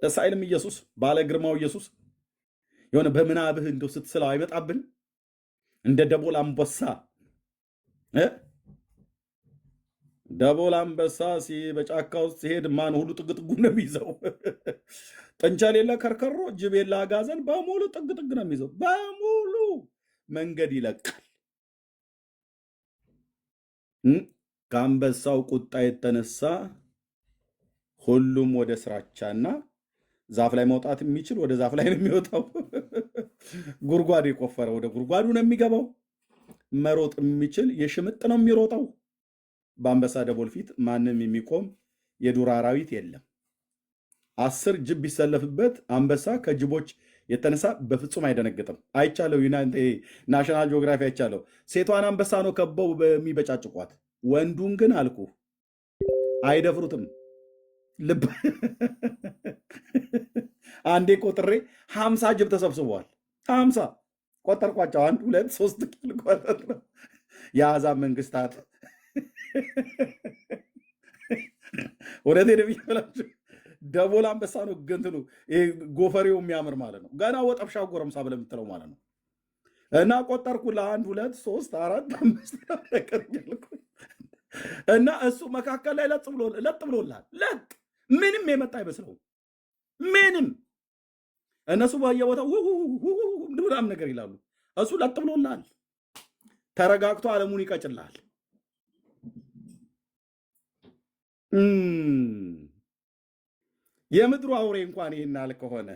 ደስ አይልም? ኢየሱስ ባለ ግርማው ኢየሱስ የሆነ በምናብህ እንደው ስትስለው አይመጣብን? እንደ ደቦል አንበሳ ደቦል አንበሳ በጫካ ውስጥ ሲሄድ ማን ሁሉ ጥግ ጥጉ ነው የሚይዘው። ጥንቸል የለ ከርከሮ፣ ጅብ የለ አጋዘን፣ በሙሉ ጥግ ጥግ ነው የሚይዘው። በሙሉ መንገድ ይለቃል። ከአንበሳው ቁጣ የተነሳ ሁሉም ወደ ስራቻና ዛፍ ላይ መውጣት የሚችል ወደ ዛፍ ላይ ነው የሚወጣው። ጉድጓድ የቆፈረ ወደ ጉድጓዱ ነው የሚገባው። መሮጥ የሚችል የሽምጥ ነው የሚሮጠው። በአንበሳ ደቦል ፊት ማንም የሚቆም የዱር አራዊት የለም። 10 ጅብ ቢሰለፍበት አንበሳ ከጅቦች የተነሳ በፍጹም አይደነግጥም። አይቻለው፣ ናሽናል ጂኦግራፊ አይቻለው። ሴቷን አንበሳ ነው ከበው በሚበጫጭቋት፣ ወንዱን ግን አልኩ አይደፍሩትም። ልብ አንዴ ቆጥሬ 50 ጅብ ተሰብስበዋል። 50 ቆጠርኳቸው። 1 2 3 ኪል ቆጠር ነው። የአሕዛብ መንግስታት ወደቴ ደብያላችሁ። ደቦል አንበሳ ነው ገንትኑ ጎፈሬው የሚያምር ማለት ነው። ገና ወጠብሻ ጎረምሳ ብለህ የምትለው ማለት ነው። እና ቆጠርኩ ለ1 2 3 4 5 እና እሱ መካከል ላይ ለጥ ብሎላል። ለጥ ምንም የመጣ አይመስለውም። ምንም እነሱ በየቦታው ምናምን ነገር ይላሉ። እሱ ለጥ ብሎላል። ተረጋግቶ ዓለሙን ይቀጭላል። የምድሩ አውሬ እንኳን ይህን ያህል ከሆነ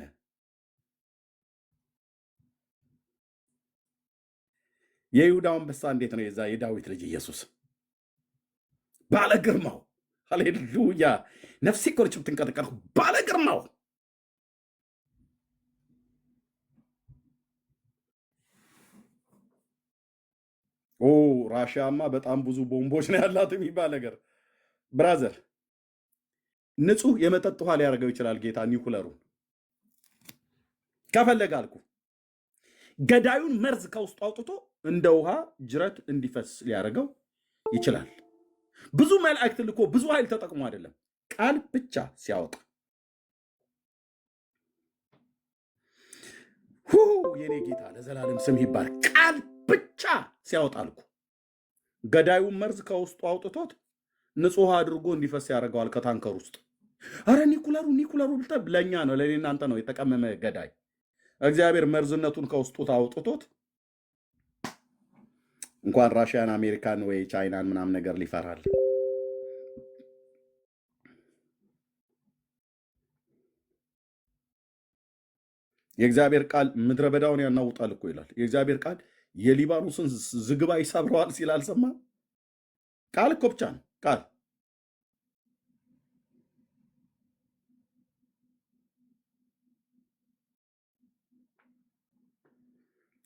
የይሁዳው አንበሳ እንዴት ነው? የዛ የዳዊት ልጅ ኢየሱስ ባለ ግርማው፣ ሃሌሉያ! ነፍሴ እኮ ነች የምትንቀጠቀጠው። ባለ ግርማው ራሽያማ በጣም ብዙ ቦምቦች ነው ያላት የሚባል ነገር ብራዘር። ንጹህ የመጠጥ ውሃ ሊያደርገው ይችላል ጌታ ኒኩለሩን ከፈለገ አልኩ። ገዳዩን መርዝ ከውስጡ አውጥቶ እንደ ውሃ ጅረት እንዲፈስ ሊያደርገው ይችላል። ብዙ መላእክት ልኮ ብዙ ኃይል ተጠቅሞ አይደለም፣ ቃል ብቻ ሲያወጣ የኔ ጌታ ለዘላለም ስም ይባል። ቃል ብቻ ሲያወጣ አልኩ። ገዳዩን መርዝ ከውስጡ አውጥቶት ንጹህ አድርጎ እንዲፈስ ያደርገዋል ከታንከር ውስጥ። አረ ኒኩለሩ ለእኛ ነው ለእኔ እናንተ ነው የተቀመመ ገዳይ። እግዚአብሔር መርዝነቱን ከውስጡ አውጥቶት እንኳን ራሽያን አሜሪካን ወይ ቻይናን ምናምን ነገር ሊፈራል። የእግዚአብሔር ቃል ምድረ በዳውን ያናውጣል እኮ ይላል። የእግዚአብሔር ቃል የሊባኖስን ዝግባ ይሰብረዋል ሲል አልሰማ? ቃል እኮ ብቻ ነው ቃል።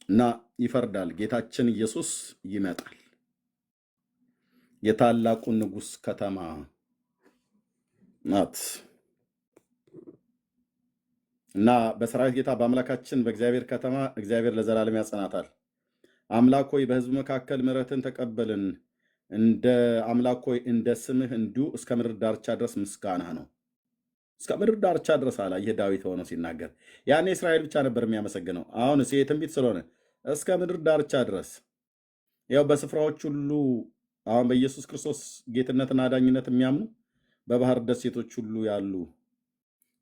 እና ይፈርዳል። ጌታችን ኢየሱስ ይመጣል። የታላቁን ንጉሥ ከተማ ናት እና በሰራዊት ጌታ በአምላካችን በእግዚአብሔር ከተማ እግዚአብሔር ለዘላለም ያጸናታል። አምላክ ሆይ በሕዝብ መካከል ምሕረትን ተቀበልን። እንደ አምላክ ሆይ እንደ ስምህ እንዲሁ እስከ ምድር ዳርቻ ድረስ ምስጋና ነው። እስከ ምድር ዳርቻ ድረስ አላ። ይህ ዳዊት ሆነው ሲናገር ያኔ እስራኤል ብቻ ነበር የሚያመሰግነው። አሁን ትንቢት ስለሆነ እስከ ምድር ዳርቻ ድረስ ያው በስፍራዎች ሁሉ አሁን በኢየሱስ ክርስቶስ ጌትነትና አዳኝነት የሚያምኑ በባህር ደሴቶች ሁሉ ያሉ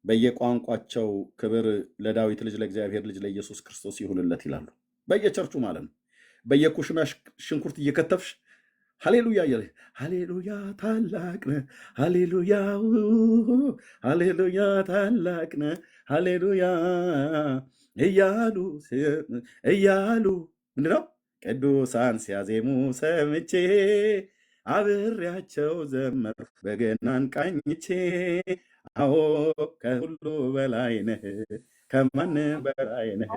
በየቋንቋቸው ክብር ለዳዊት ልጅ ለእግዚአብሔር ልጅ ለኢየሱስ ክርስቶስ ይሁንለት ይላሉ። በየቸርቹ ማለት ነው። በየኩሽና ሽንኩርት እየከተፍሽ ሃሌሉያ እያለ ሃሌሉያ ታላቅ ነህ፣ ሃሌሉያ ሃሌሉያ ታላቅ ነህ፣ ሃሌሉያ እያሉ ምንድነው ቅዱሳን ሲያዜሙ ሰምቼ አብሬያቸው ዘመርኩ በገናን ቃኝቼ። አዎ ከሁሉ በላይ ነህ፣ ከማንም በላይ ነህ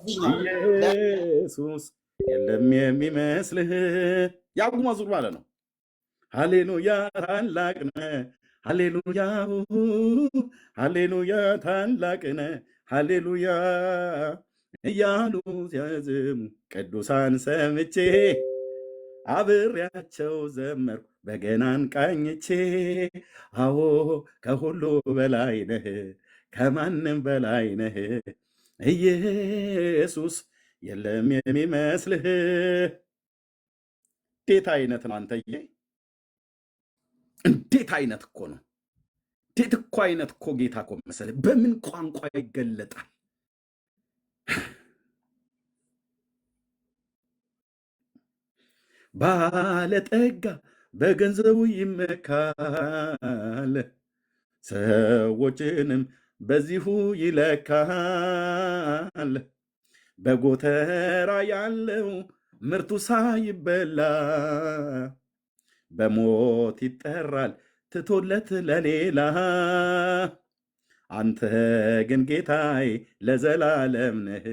ኢየሱስ፣ የለም የሚመስልህ። ያዕቆብ መዝሙር ማለት ነው። ሃሌሉያ ታላቅ ነህ፣ ሃሌሉያ ሃሌሉያ ታላቅ ነህ፣ ሃሌሉያ እያሉ ሲያዝሙ ቅዱሳን ሰምቼ አብሬያቸው ዘመርኩ በገናን ቃኝቼ። አዎ ከሁሉ በላይ ነህ፣ ከማንም በላይ ነህ ኢየሱስ፣ የለም የሚመስልህ። እንዴት አይነት ነው አንተዬ! እንዴት አይነት እኮ ነው! እንዴት እኮ አይነት እኮ ጌታ እኮ መሰለህ! በምን ቋንቋ ይገለጣል? ባለጠጋ በገንዘቡ ይመካል፣ ሰዎችንም በዚሁ ይለካል። በጎተራ ያለው ምርቱ ሳይበላ በሞት ይጠራል ትቶለት ለሌላ። አንተ ግን ጌታዬ ለዘላለም ነህ፣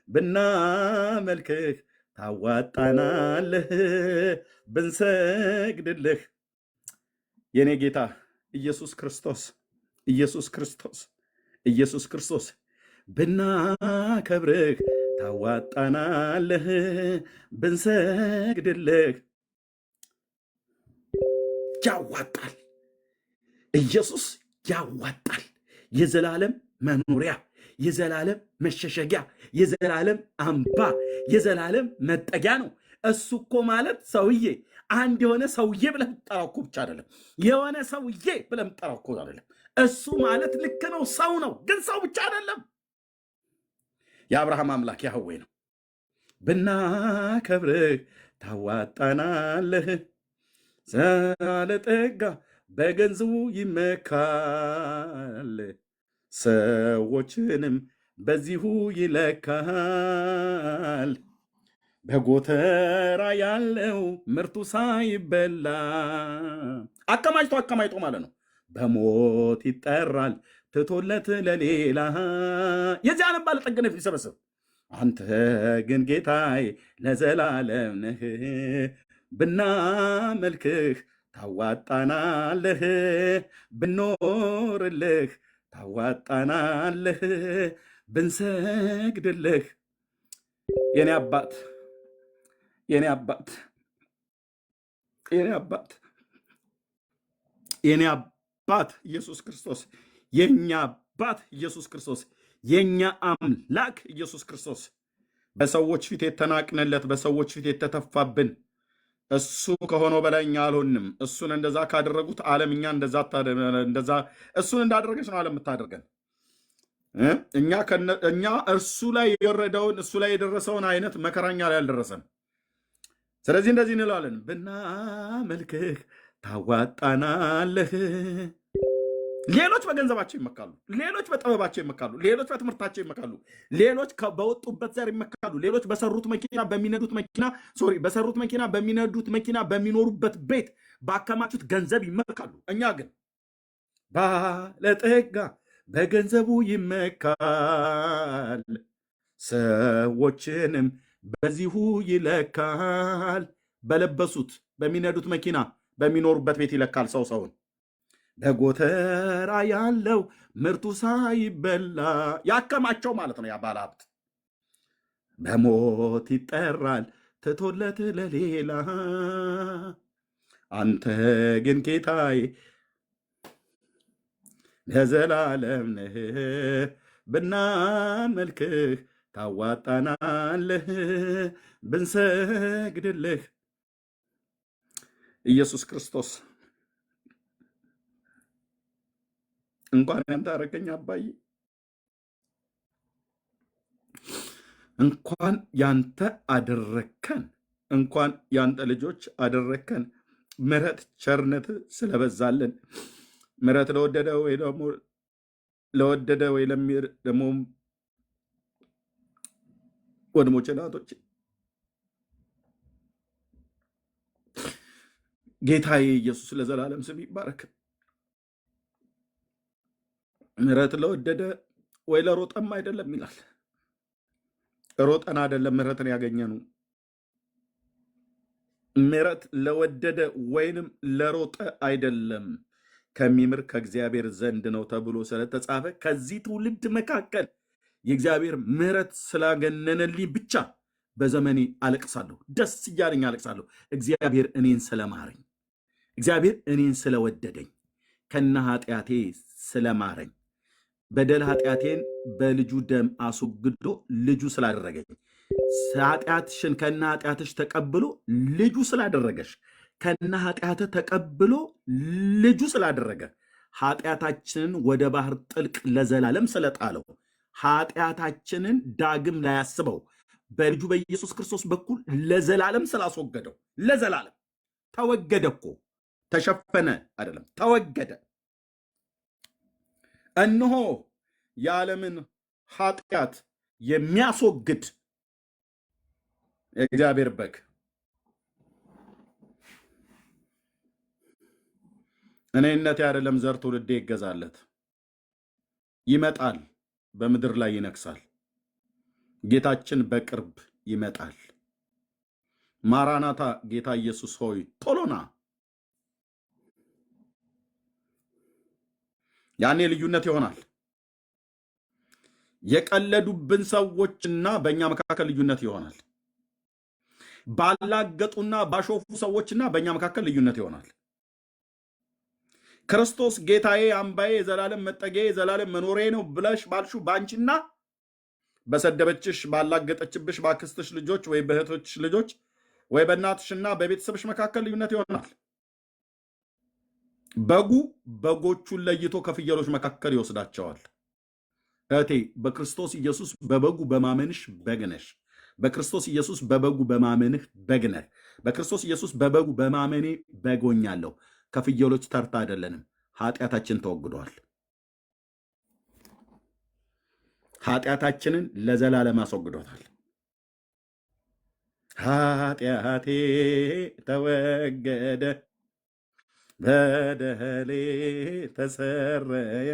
ብናመልክህ ታዋጣናለህ፣ ብንሰግድልህ። የኔ ጌታ ኢየሱስ ክርስቶስ ኢየሱስ ክርስቶስ ኢየሱስ ክርስቶስ ብናከብርህ ታዋጣናለህ፣ ብንሰግድልህ። ያዋጣል፣ ኢየሱስ ያዋጣል። የዘላለም መኖሪያ፣ የዘላለም መሸሸጊያ፣ የዘላለም አምባ፣ የዘላለም መጠጊያ ነው። እሱ እኮ ማለት ሰውዬ፣ አንድ የሆነ ሰውዬ ብለህ የምትጠራው እኮ ብቻ አይደለም። የሆነ ሰውዬ ብለህ የምትጠራው እኮ አይደለም። እሱ ማለት ልክ ነው፣ ሰው ነው፣ ግን ሰው ብቻ አይደለም። የአብርሃም አምላክ ያህዌ ነው። ብናከብርህ ታዋጣናለህ፣ ባለጠጋ በገንዘቡ ይመካል፣ ሰዎችንም በዚሁ ይለካል። በጎተራ ያለው ምርቱ ሳይበላ አከማችቶ ማለት ነው፣ በሞት ይጠራል ትቶለት ለሌላ። የዚህ ዓለም ባለጠግነት ሊሰበስብ፣ አንተ ግን ጌታዬ ለዘላለም ነህ፣ ብናመልክህ ታዋጣናለህ፣ ብኖርልህ ታዋጣናለህ፣ ብንሰግድልህ። የኔ አባት የኔ አባት የኔ አባት የኔ አባት ኢየሱስ ክርስቶስ፣ የኛ አባት ኢየሱስ ክርስቶስ፣ የኛ አምላክ ኢየሱስ ክርስቶስ፣ በሰዎች ፊት የተናቅንለት፣ በሰዎች ፊት የተተፋብን እሱ ከሆነው በላይ እኛ አልሆንም። እሱን እንደዛ ካደረጉት ዓለም እኛ እንደዛ እሱን እንዳደረገች ነው ዓለም የምታደርገን። እኛ እርሱ ላይ የወረደውን እሱ ላይ የደረሰውን አይነት መከራኛ ላይ አልደረሰም። ስለዚህ እንደዚህ እንላለን፣ ብናመልክህ ታዋጣናለህ። ሌሎች በገንዘባቸው ይመካሉ፣ ሌሎች በጥበባቸው ይመካሉ፣ ሌሎች በትምህርታቸው ይመካሉ፣ ሌሎች በወጡበት ዘር ይመካሉ፣ ሌሎች በሰሩት መኪና በሚነዱት መኪና በሚኖሩበት ቤት ባከማቹት ገንዘብ ይመካሉ። እኛ ግን ባለጠጋ በገንዘቡ ይመካል፣ ሰዎችንም በዚሁ ይለካል። በለበሱት በሚነዱት መኪና በሚኖሩበት ቤት ይለካል ሰው ሰውን። በጎተራ ያለው ምርቱ ሳይበላ ያከማቸው ማለት ነው። ያ ባለ ሀብት በሞት ይጠራል ትቶለት ለሌላ። አንተ ግን ጌታዬ ለዘላለም ነህ፣ ብናመልክህ ታዋጣናለህ፣ ብንሰግድልህ። ኢየሱስ ክርስቶስ እንኳን ያንተ አደረገኝ አባዬ፣ እንኳን ያንተ አደረከን፣ እንኳን ያንተ ልጆች አደረከን። ምሕረት ቸርነት ስለበዛልን ምሕረት ለወደደ ወይ ደግሞ ደግሞ ወንድሞቼ ናቶች፣ ጌታዬ ኢየሱስ ለዘላለም ስም ይባረክ። ምሕረት ለወደደ ወይ ለሮጠም አይደለም ይላል። ሮጠን አይደለም ምሕረትን ያገኘነው። ምሕረት ለወደደ ወይንም ለሮጠ አይደለም፣ ከሚምር ከእግዚአብሔር ዘንድ ነው ተብሎ ስለተጻፈ ከዚህ ትውልድ መካከል የእግዚአብሔር ምሕረት ስላገነነልኝ ብቻ በዘመኔ አለቅሳለሁ፣ ደስ እያለኝ አለቅሳለሁ። እግዚአብሔር እኔን ስለማረኝ፣ እግዚአብሔር እኔን ስለወደደኝ፣ ከነ ኃጢአቴ ስለማረኝ፣ በደል ኃጢአቴን በልጁ ደም አስወግዶ ልጁ ስላደረገኝ ኃጢአትሽን ከነ ኃጢአትሽ ተቀብሎ ልጁ ስላደረገሽ ከነ ኃጢአትህ ተቀብሎ ልጁ ስላደረገ ኃጢአታችንን ወደ ባህር ጥልቅ ለዘላለም ስለጣለው ኃጢአታችንን ዳግም ላያስበው በልጁ በኢየሱስ ክርስቶስ በኩል ለዘላለም ስላስወገደው ለዘላለም ተወገደ እኮ ተሸፈነ አይደለም ተወገደ። እነሆ የዓለምን ኃጢአት የሚያስወግድ የእግዚአብሔር በግ እኔነቴ አይደለም ዘር ትውልዴ ይገዛለት ይመጣል፣ በምድር ላይ ይነግሳል። ጌታችን በቅርብ ይመጣል። ማራናታ ጌታ ኢየሱስ ሆይ ቶሎና። ያኔ ልዩነት ይሆናል። የቀለዱብን ሰዎችና በእኛ መካከል ልዩነት ይሆናል። ባላገጡና ባሾፉ ሰዎችና በእኛ መካከል ልዩነት ይሆናል። ክርስቶስ ጌታዬ፣ አምባዬ፣ የዘላለም መጠጊያ፣ የዘላለም መኖሬ ነው ብለሽ ባልሹ ባንቺና በሰደበችሽ ባላገጠችብሽ ባክስትሽ ልጆች ወይ በእህቶችሽ ልጆች ወይ በእናትሽና በቤተሰብሽ መካከል ልዩነት ይሆናል። በጉ በጎቹን ለይቶ ከፍየሎች መካከል ይወስዳቸዋል። እህቴ በክርስቶስ ኢየሱስ በበጉ በማመንሽ በግነሽ። በክርስቶስ ኢየሱስ በበጉ በማመንህ በግነህ። በክርስቶስ ኢየሱስ በበጉ በማመኔ በጎኛለሁ። ከፍየሎች ተርታ አይደለንም። ኃጢአታችን ተወግዷል። ኃጢአታችንን ለዘላለም አስወግዶታል። ኃጢአቴ ተወገደ፣ በደሌ ተሰረየ።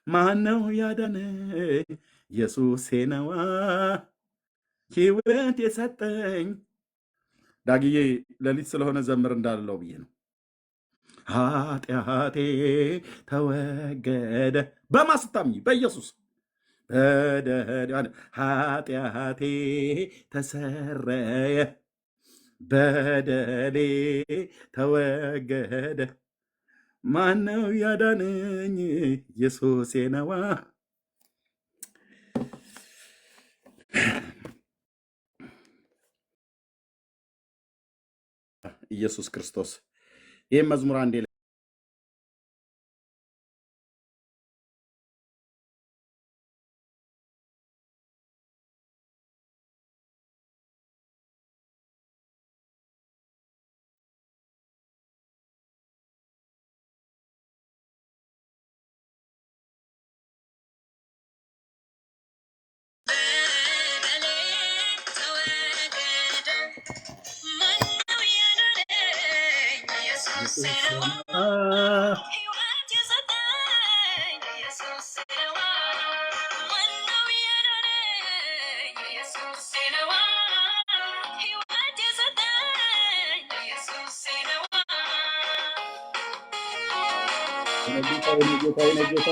ማነው ያዳነኝ? ኢየሱሴ ነዋ ሕይወት የሰጠኝ። ዳግዬ ሌሊት ስለሆነ ዘምር እንዳለው ብዬ ነው። ኃጢአቴ ተወገደ በማስታምኝ በኢየሱስ ኃጢአቴ ተሰረየ፣ በደሌ ተወገደ። ማነው ያዳነኝ? ኢየሱሴ ነዋ። ኢየሱስ ክርስቶስ። ይህም መዝሙር አንዴ ጌታ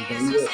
በኢየሱስ